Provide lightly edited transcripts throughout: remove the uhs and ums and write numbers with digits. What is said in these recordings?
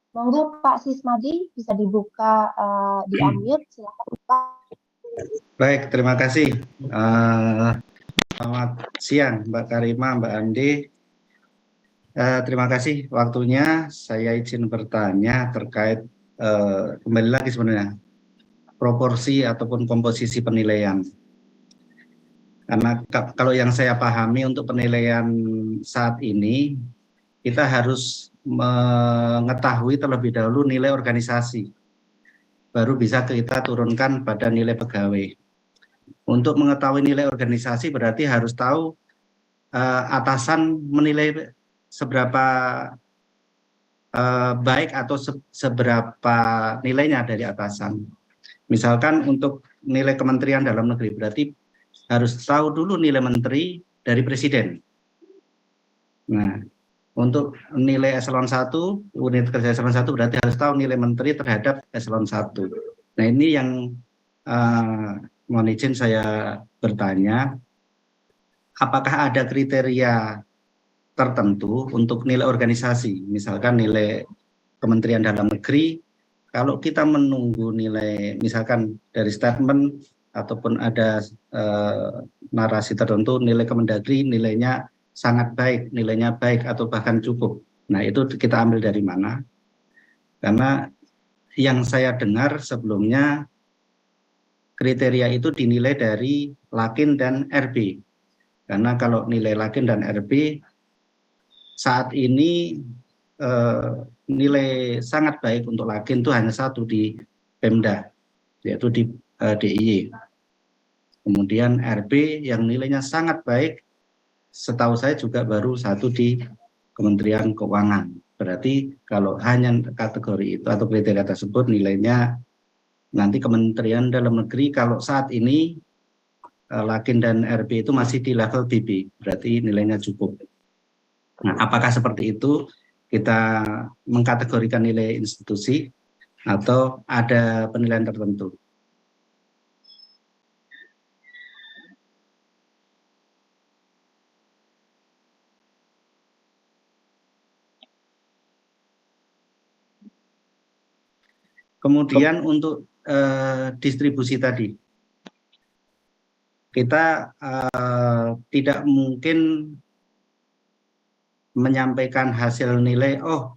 Monggo Pak Sismadi bisa dibuka, di-unmute, silakan Pak. Baik, terima kasih. Selamat siang Mbak Karima, Mbak Andi. Terima kasih waktunya. Saya izin bertanya terkait kembali lagi sebenarnya proporsi ataupun komposisi penilaian. Karena kalau yang saya pahami untuk penilaian saat ini, kita harus mengetahui terlebih dahulu nilai organisasi, baru bisa kita turunkan pada nilai pegawai. Untuk mengetahui nilai organisasi berarti harus tahu atasan menilai seberapa baik atau seberapa nilainya dari atasan. Misalkan untuk nilai Kementerian Dalam Negeri berarti harus tahu dulu nilai menteri dari presiden. Nah, untuk nilai eselon 1, unit kerja eselon 1 berarti harus tahu nilai menteri terhadap eselon 1. Nah, ini yang mohon izin saya bertanya, apakah ada kriteria tertentu untuk nilai organisasi, misalkan nilai Kementerian Dalam Negeri, kalau kita menunggu nilai, misalkan dari statement ataupun ada narasi tertentu, nilai Kemendagri nilainya sangat baik, nilainya baik atau bahkan cukup. Nah, itu kita ambil dari mana? Karena yang saya dengar sebelumnya, kriteria itu dinilai dari Lakin dan RB. Karena kalau nilai Lakin dan RB, saat ini nilai sangat baik untuk Lakin itu hanya satu di Pemda, yaitu di DIY. Kemudian RB yang nilainya sangat baik, setahu saya juga baru satu di Kementerian Keuangan. Berarti kalau hanya kategori itu atau kriteria tersebut nilainya, nanti Kementerian Dalam Negeri kalau saat ini Lakin dan RB itu masih di level BB, berarti nilainya cukup. Nah, apakah seperti itu kita mengkategorikan nilai institusi atau ada penilaian tertentu? Kemudian untuk distribusi tadi, kita tidak mungkin menyampaikan hasil nilai, oh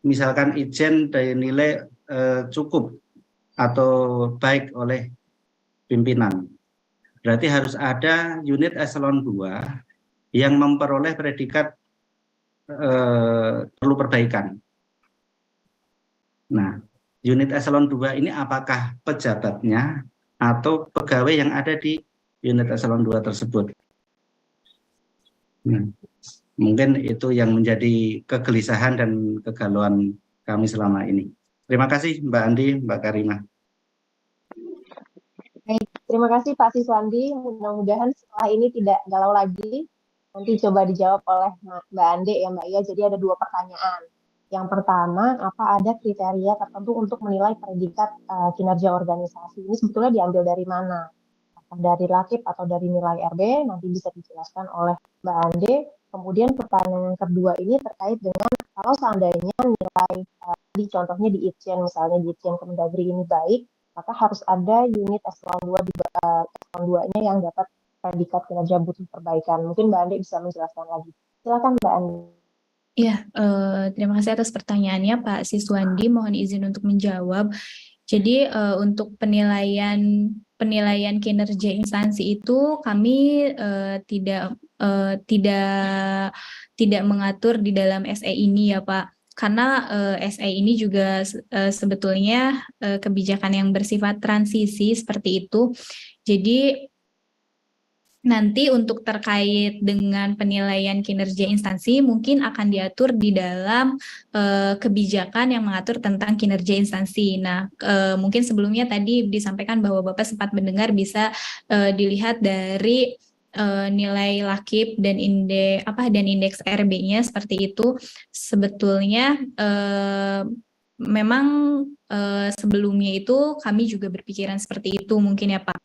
misalkan Ijen dari nilai cukup atau baik oleh pimpinan. Berarti harus ada unit eselon 2 yang memperoleh predikat perlu perbaikan. Nah, unit eselon 2 ini apakah pejabatnya atau pegawai yang ada di unit eselon 2 tersebut? Nah, mungkin itu yang menjadi kegelisahan dan kegalauan kami selama ini. Terima kasih Mbak Andi, Mbak Karima. Baik, terima kasih Pak Siswandi. Mudah-mudahan setelah ini tidak galau lagi. Nanti coba dijawab oleh Mbak Ande ya Mbak ya. Jadi ada 2 pertanyaan. Yang pertama, apa ada kriteria tertentu untuk menilai predikat kinerja organisasi? Ini sebetulnya diambil dari mana? Apakah dari Lakip atau dari nilai RB? Nanti bisa dijelaskan oleh Mbak Ande. Kemudian pertanyaan yang kedua ini terkait dengan kalau seandainya nilai di contohnya di Itjen, misalnya di Itjen Kemendagri ini baik, maka harus ada unit eselon 2 di eselon 2-nya yang dapat predikat kinerja butuh perbaikan. Mungkin Mbak Andi bisa menjelaskan lagi. Silakan Mbak Andi. Ya, terima kasih atas pertanyaannya Pak Siswandi. Mohon izin untuk menjawab. Jadi untuk penilaian kinerja instansi itu kami tidak mengatur di dalam SE ini ya Pak. Karena SE ini juga sebetulnya kebijakan yang bersifat transisi seperti itu. Jadi nanti untuk terkait dengan penilaian kinerja instansi mungkin akan diatur di dalam kebijakan yang mengatur tentang kinerja instansi. Nah, mungkin sebelumnya tadi disampaikan bahwa Bapak sempat mendengar bisa dilihat dari nilai Lakip dan indeks RB-nya seperti itu. Sebetulnya memang sebelumnya itu kami juga berpikiran seperti itu mungkin ya Pak.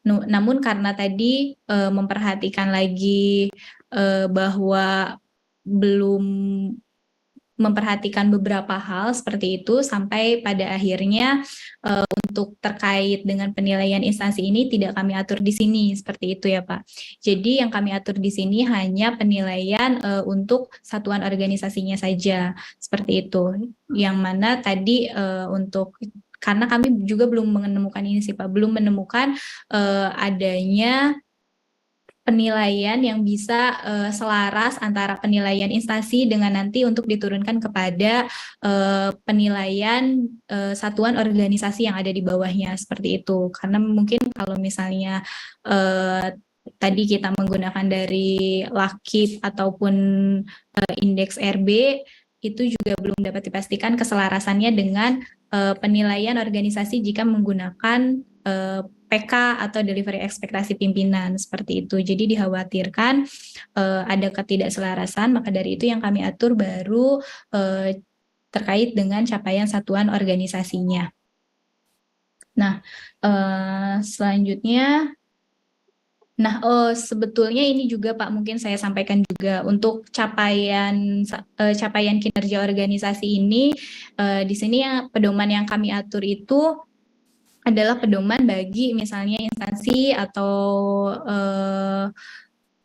Namun karena tadi memperhatikan lagi bahwa belum memperhatikan beberapa hal seperti itu sampai pada akhirnya untuk terkait dengan penilaian instansi ini tidak kami atur di sini seperti itu ya Pak. Jadi yang kami atur di sini hanya penilaian untuk satuan organisasinya saja seperti itu. Yang mana tadi untuk karena kami juga belum menemukan ini sih Pak, belum menemukan adanya penilaian yang bisa selaras antara penilaian instansi dengan nanti untuk diturunkan kepada penilaian satuan organisasi yang ada di bawahnya seperti itu. Karena mungkin kalau misalnya tadi kita menggunakan dari LAKIP ataupun indeks RB itu juga belum dapat dipastikan keselarasannya dengan penilaian organisasi jika menggunakan PK atau delivery ekspektasi pimpinan seperti itu. Jadi dikhawatirkan ada ketidakselarasan, maka dari itu yang kami atur baru terkait dengan capaian satuan organisasinya. Nah, selanjutnya, sebetulnya ini juga Pak mungkin saya sampaikan juga untuk capaian kinerja organisasi ini di sini ya pedoman yang kami atur itu adalah pedoman bagi misalnya instansi atau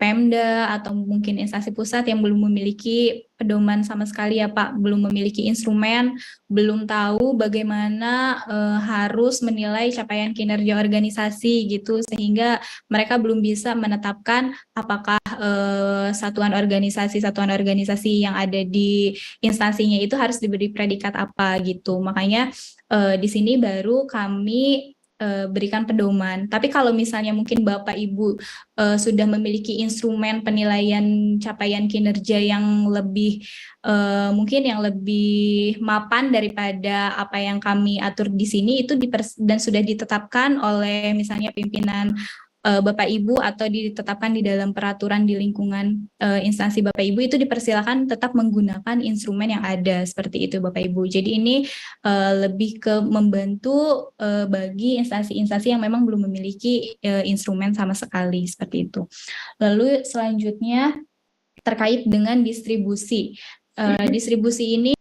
Pemda atau mungkin instansi pusat yang belum memiliki pedoman sama sekali ya Pak, belum memiliki instrumen, belum tahu bagaimana harus menilai capaian kinerja organisasi gitu, sehingga mereka belum bisa menetapkan apakah satuan organisasi yang ada di instansinya itu harus diberi predikat apa gitu. Makanya di sini baru kami berikan pedoman. Tapi kalau misalnya mungkin Bapak Ibu sudah memiliki instrumen penilaian capaian kinerja yang lebih mungkin yang lebih mapan daripada apa yang kami atur di sini itu dan sudah ditetapkan oleh misalnya pimpinan Bapak Ibu atau ditetapkan di dalam peraturan di lingkungan instansi Bapak Ibu, itu dipersilakan tetap menggunakan instrumen yang ada seperti itu Bapak Ibu. Jadi ini lebih ke membantu bagi instansi-instansi yang memang belum memiliki instrumen sama sekali seperti itu. Lalu selanjutnya terkait dengan distribusi. Distribusi ini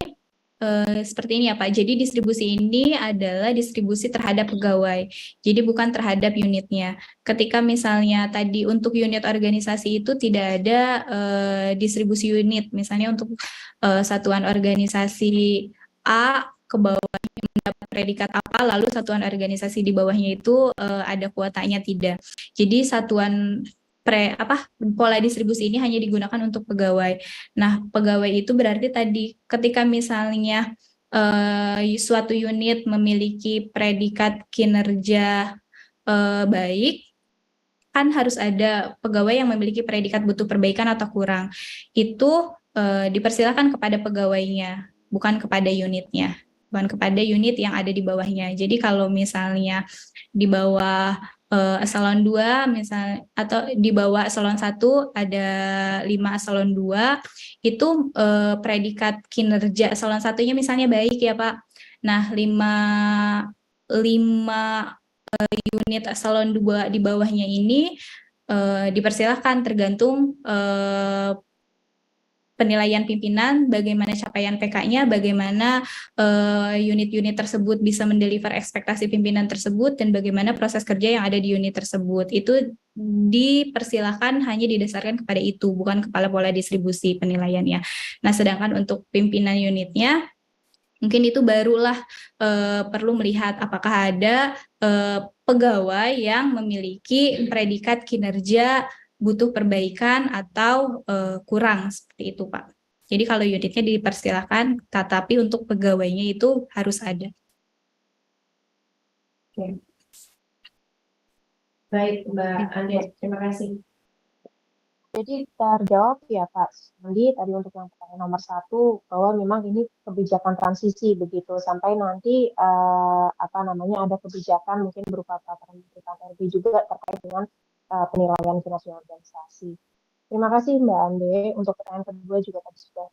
seperti ini ya Pak. Jadi distribusi ini adalah distribusi terhadap pegawai. Jadi bukan terhadap unitnya. Ketika misalnya tadi untuk unit organisasi itu tidak ada distribusi unit. Misalnya untuk satuan organisasi A ke bawahnya mendapat predikat apa, lalu satuan organisasi di bawahnya itu ada kuotanya tidak. Jadi satuan pola distribusi ini hanya digunakan untuk pegawai. Nah, pegawai itu berarti tadi ketika misalnya suatu unit memiliki predikat kinerja baik, kan harus ada pegawai yang memiliki predikat butuh perbaikan atau kurang. Itu dipersilakan kepada pegawainya, bukan kepada unitnya, bukan kepada unit yang ada di bawahnya. Jadi kalau misalnya di bawah eselon 2 misalnya atau di bawah eselon 1 ada 5 eselon 2 itu predikat kinerja eselon 1-nya misalnya baik ya Pak. Nah, 5 unit eselon 2 di bawahnya ini dipersilahkan tergantung penilaian pimpinan, bagaimana capaian PK-nya, bagaimana unit-unit tersebut bisa mendeliver ekspektasi pimpinan tersebut, dan bagaimana proses kerja yang ada di unit tersebut. Itu dipersilakan hanya didasarkan kepada itu, bukan kepala pola distribusi penilaiannya. Nah, sedangkan untuk pimpinan unitnya, mungkin itu barulah perlu melihat apakah ada pegawai yang memiliki predikat kinerja butuh perbaikan atau kurang seperti itu Pak. Jadi kalau unitnya dipersilakan, tetapi untuk pegawainya itu harus ada. Oke. Baik Mbak Ande, terima kasih. Jadi terjawab ya Pak Sandi tadi untuk yang pertanyaan nomor 1 bahwa memang ini kebijakan transisi begitu sampai nanti ada kebijakan mungkin berupa peraturan Menteri RB juga terkait dengan penilaian kinerja organisasi. Terima kasih Mbak Ande. Untuk pertanyaan kedua juga tadi sudah